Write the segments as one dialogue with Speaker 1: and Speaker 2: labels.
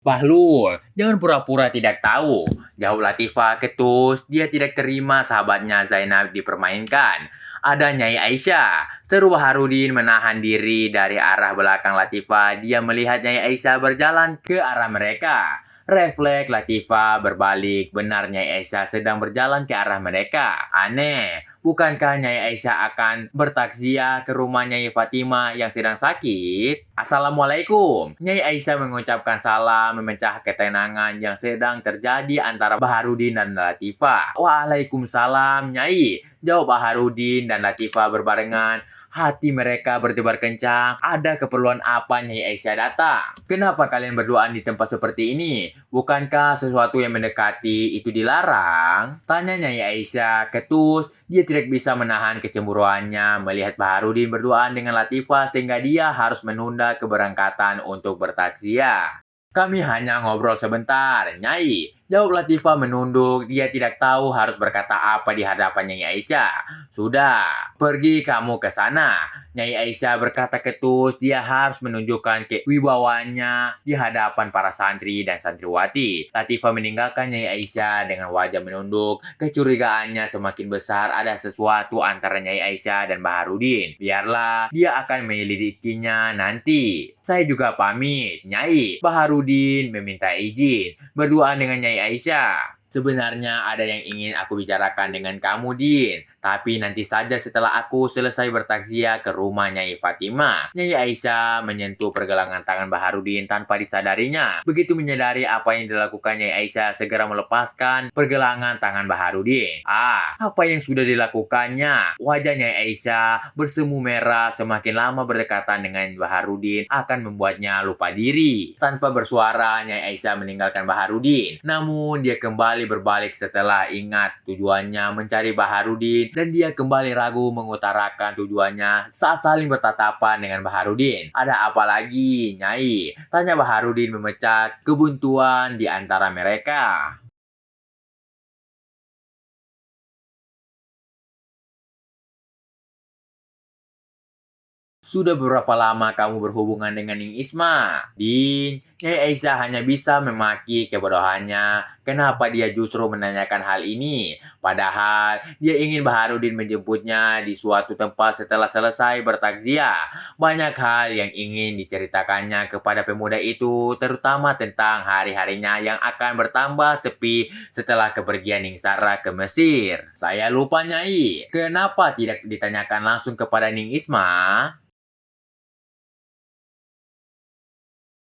Speaker 1: Bahlul, jangan pura-pura tidak tahu. Jawab Latifah ketus, dia tidak terima sahabatnya Zainab dipermainkan. Ada Nyai Aisyah. Seru Baharudin menahan diri dari arah belakang Latifah. Dia melihat Nyai Aisyah berjalan ke arah mereka. Refleks Latifah berbalik. Benar Nyai Aisyah sedang berjalan ke arah mereka. Aneh. Bukankah Nyai Aisyah akan bertakziah ke rumah Nyai Fatimah yang sedang sakit? Assalamualaikum. Nyai Aisyah mengucapkan salam memecah ketenangan yang sedang terjadi antara Baharudin dan Latifah. Waalaikumsalam, Nyai. Jawab Baharudin dan Latifah berbarengan. Hati mereka berdebar kencang. Ada keperluan apa Nyai Aisyah datang? Kenapa kalian berduaan di tempat seperti ini? Bukankah sesuatu yang mendekati itu dilarang? Tanya Nyai Aisyah ketus. Dia tidak bisa menahan kecemburuannya melihat Baharudin berduaan dengan Latifah sehingga dia harus menunda keberangkatan untuk bertakziah. Kami hanya ngobrol sebentar, Nyai. Jawab Latifah menunduk, dia tidak tahu harus berkata apa di hadapan Nyai Aisyah. Sudah, pergi kamu ke sana. Nyai Aisyah berkata ketus, dia harus menunjukkan kewibawanya di hadapan para santri dan santriwati. Latifah meninggalkan Nyai Aisyah dengan wajah menunduk. Kecurigaannya semakin besar, ada sesuatu antara Nyai Aisyah dan Baharudin. Biarlah, dia akan menyelidikinya nanti. Saya juga pamit, Nyai. Baharudin meminta izin berduaan dengan Nyai Aisyah. Sebenarnya ada yang ingin aku bicarakan dengan kamu, Din. Tapi nanti saja setelah aku selesai bertakziah ke rumah Nyai Fatimah. Nyai Aisyah menyentuh pergelangan tangan Baharudin tanpa disadarinya. Begitu menyadari apa yang dilakukan Nyai Aisyah segera melepaskan pergelangan tangan Baharudin. Apa yang sudah dilakukannya? Wajah Nyai Aisyah bersemu merah, semakin lama berdekatan dengan Baharudin akan membuatnya lupa diri. Tanpa bersuara, Nyai Aisyah meninggalkan Baharudin. Namun dia kembali berbalik setelah ingat tujuannya mencari Baharudin dan dia kembali ragu mengutarakan tujuannya saat saling bertatapan dengan Baharudin. Ada apa lagi, Nyai? Tanya Baharudin memecah kebuntuan di antara mereka. Sudah berapa lama kamu berhubungan dengan Ning Isma? Din, Nyai Aisyah hanya bisa memaki kebodohannya. Kenapa dia justru menanyakan hal ini? Padahal dia ingin Baharudin menjemputnya di suatu tempat setelah selesai bertakziah. Banyak hal yang ingin diceritakannya kepada pemuda itu, terutama tentang hari-harinya yang akan bertambah sepi setelah kepergian Ning Sara ke Mesir. Saya lupa, Nyai. Kenapa tidak ditanyakan langsung kepada Ning Isma?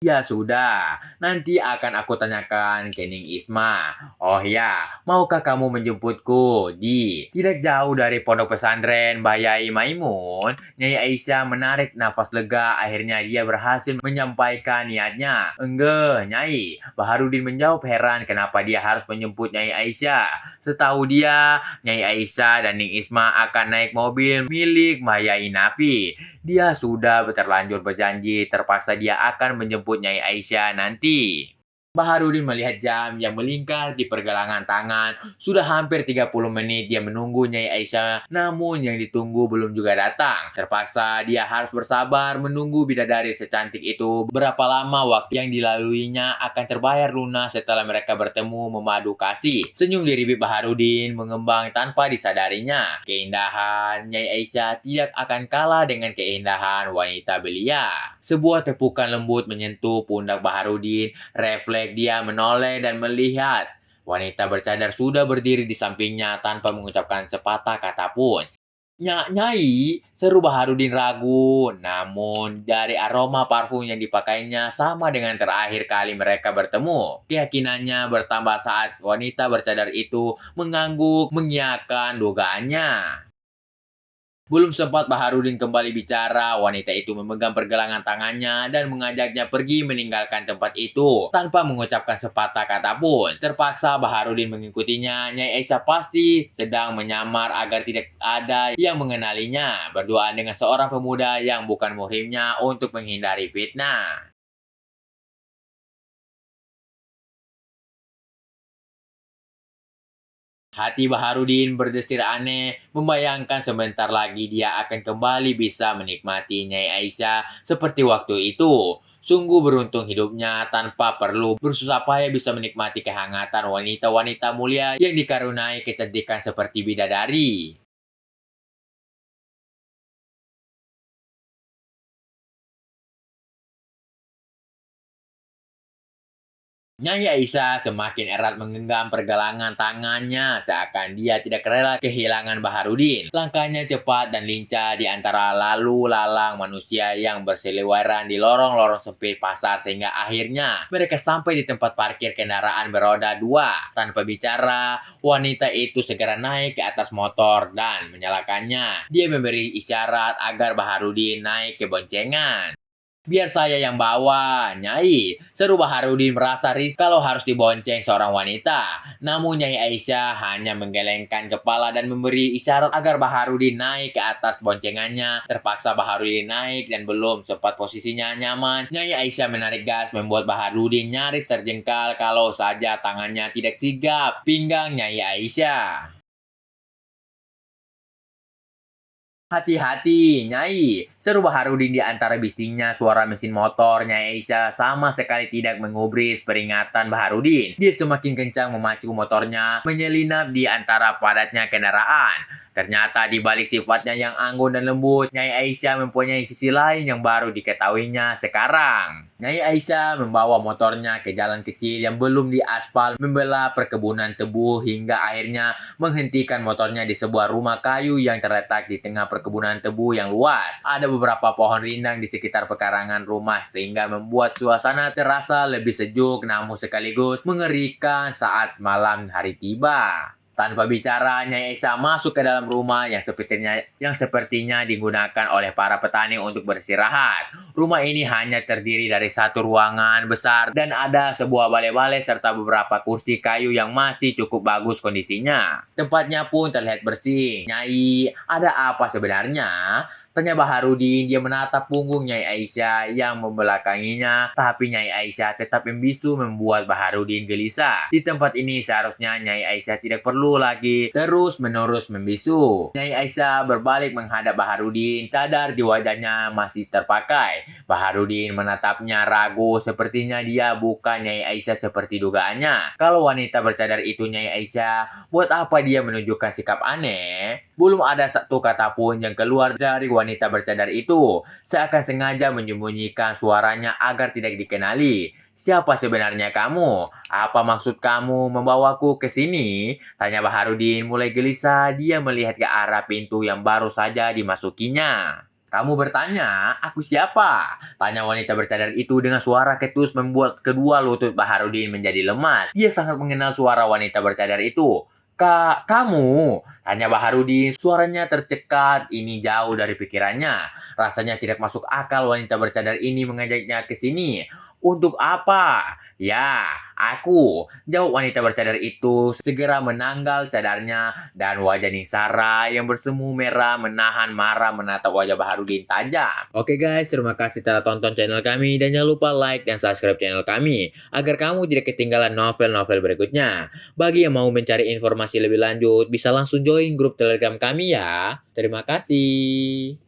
Speaker 1: Ya sudah, nanti akan aku tanyakan ke Ning Isma. Oh ya, maukah kamu menjemputku di tidak jauh dari pondok pesantren Bayai Maimun? Nyai Aisyah menarik nafas lega, akhirnya dia berhasil menyampaikan niatnya. Enggak, Nyai. Baharudin menjawab heran kenapa dia harus menjemput Nyai Aisyah. Setahu dia, Nyai Aisyah dan Ning Isma akan naik mobil milik Bayai Nafi. Dia sudah terlanjur berjanji, terpaksa dia akan menjemput Nyai Aisyah nanti. Baharudin melihat jam yang melingkar di pergelangan tangan. Sudah hampir 30 menit dia menunggu Nyai Aisyah, namun yang ditunggu belum juga datang. Terpaksa dia harus bersabar menunggu bidadari secantik itu. Berapa lama waktu yang dilaluinya akan terbayar lunas setelah mereka bertemu memadu kasih. Senyum di bibir Baharudin mengembang tanpa disadarinya. Keindahan Nyai Aisyah tidak akan kalah dengan keindahan wanita belia. Sebuah tepukan lembut menyentuh pundak Baharudin. Refleks dia menoleh dan melihat wanita bercadar sudah berdiri di sampingnya tanpa mengucapkan sepatah kata pun. Nyai, seru Baharudin ragu. Namun, dari aroma parfum yang dipakainya sama dengan terakhir kali mereka bertemu. Keyakinannya bertambah saat wanita bercadar itu mengangguk mengiyakan dugaannya. Belum sempat Baharudin kembali bicara, wanita itu memegang pergelangan tangannya dan mengajaknya pergi meninggalkan tempat itu tanpa mengucapkan sepatah kata pun. Terpaksa Baharudin mengikutinya. Nyai Aisyah pasti sedang menyamar agar tidak ada yang mengenalinya, berduaan dengan seorang pemuda yang bukan muhrimnya untuk menghindari fitnah. Hati Baharudin berdesir aneh, membayangkan sebentar lagi dia akan kembali bisa menikmati Nyai Aisyah seperti waktu itu. Sungguh beruntung hidupnya tanpa perlu bersusah payah bisa menikmati kehangatan wanita-wanita mulia yang dikaruniai kecantikan seperti bidadari. Nyai Aisyah semakin erat menggenggam pergelangan tangannya seakan dia tidak rela kehilangan Baharudin. Langkahnya cepat dan lincah di antara lalu lalang manusia yang berseliweran di lorong-lorong sempit pasar sehingga akhirnya mereka sampai di tempat parkir kendaraan beroda dua. Tanpa bicara, wanita itu segera naik ke atas motor dan menyalakannya. Dia memberi isyarat agar Baharudin naik ke boncengan. Biar saya yang bawa, Nyai. Seru Baharudin merasa risih kalau harus dibonceng seorang wanita. Namun Nyai Aisyah hanya menggelengkan kepala dan memberi isyarat agar Baharudin naik ke atas boncengannya. Terpaksa Baharudin naik dan belum sempat posisinya nyaman. Nyai Aisyah menarik gas membuat Baharudin nyaris terjengkal kalau saja tangannya tidak sigap pinggang Nyai Aisyah. Hati-hati, Nyai. Seru Baharudin di antara bisingnya suara mesin motor. Nyai Aisyah sama sekali tidak mengubris peringatan Baharudin. Dia semakin kencang memacu motornya, menyelinap di antara padatnya kendaraan. Ternyata di balik sifatnya yang anggun dan lembut, Nyai Aisyah mempunyai sisi lain yang baru diketahuinya sekarang. Nyai Aisyah membawa motornya ke jalan kecil yang belum diaspal, membelah perkebunan tebu hingga akhirnya menghentikan motornya di sebuah rumah kayu yang terletak di tengah perkebunan tebu yang luas. Ada beberapa pohon rindang di sekitar pekarangan rumah sehingga membuat suasana terasa lebih sejuk namun sekaligus mengerikan saat malam hari tiba. Tanpa bicara, Nyai Esa masuk ke dalam rumah yang sepertinya digunakan oleh para petani untuk beristirahat. Rumah ini hanya terdiri dari satu ruangan besar dan ada sebuah balai-balai serta beberapa kursi kayu yang masih cukup bagus kondisinya. Tempatnya pun terlihat bersih. Nyai, ada apa sebenarnya? Tanya Baharudin. Dia menatap punggung Nyai Aisyah yang membelakanginya, tapi Nyai Aisyah tetap membisu membuat Baharudin gelisah. Di tempat ini seharusnya Nyai Aisyah tidak perlu lagi terus-menerus membisu. Nyai Aisyah berbalik menghadap Baharudin, cadar di wajahnya masih terpakai. Baharudin menatapnya ragu, sepertinya dia bukan Nyai Aisyah seperti dugaannya. Kalau wanita bercadar itu Nyai Aisyah, buat apa dia menunjukkan sikap aneh? Belum ada satu kata pun yang keluar dari wanita bercadar itu, seakan sengaja menyembunyikan suaranya agar tidak dikenali. Siapa sebenarnya kamu? Apa maksud kamu membawaku ke sini? Tanya Baharudin mulai gelisah. Dia melihat ke arah pintu yang baru saja dimasukinya. Kamu bertanya, aku siapa? Tanya wanita bercadar itu dengan suara ketus membuat kedua lutut Baharudin menjadi lemas. Dia sangat mengenal suara wanita bercadar itu. Kak, kamu? Tanya Baharudin, suaranya tercekat, ini jauh dari pikirannya. Rasanya tidak masuk akal wanita bercadar ini mengajaknya ke sini. Untuk apa? Ya, aku. Jawab wanita bercadar itu segera menanggal cadarnya dan wajah Nisara yang bersemu merah menahan marah menatap wajah Baharudin tajam. Oke guys, terima kasih telah tonton channel kami dan jangan lupa like dan subscribe channel kami agar kamu tidak ketinggalan novel-novel berikutnya. Bagi yang mau mencari informasi lebih lanjut, bisa langsung join grup Telegram kami ya. Terima kasih.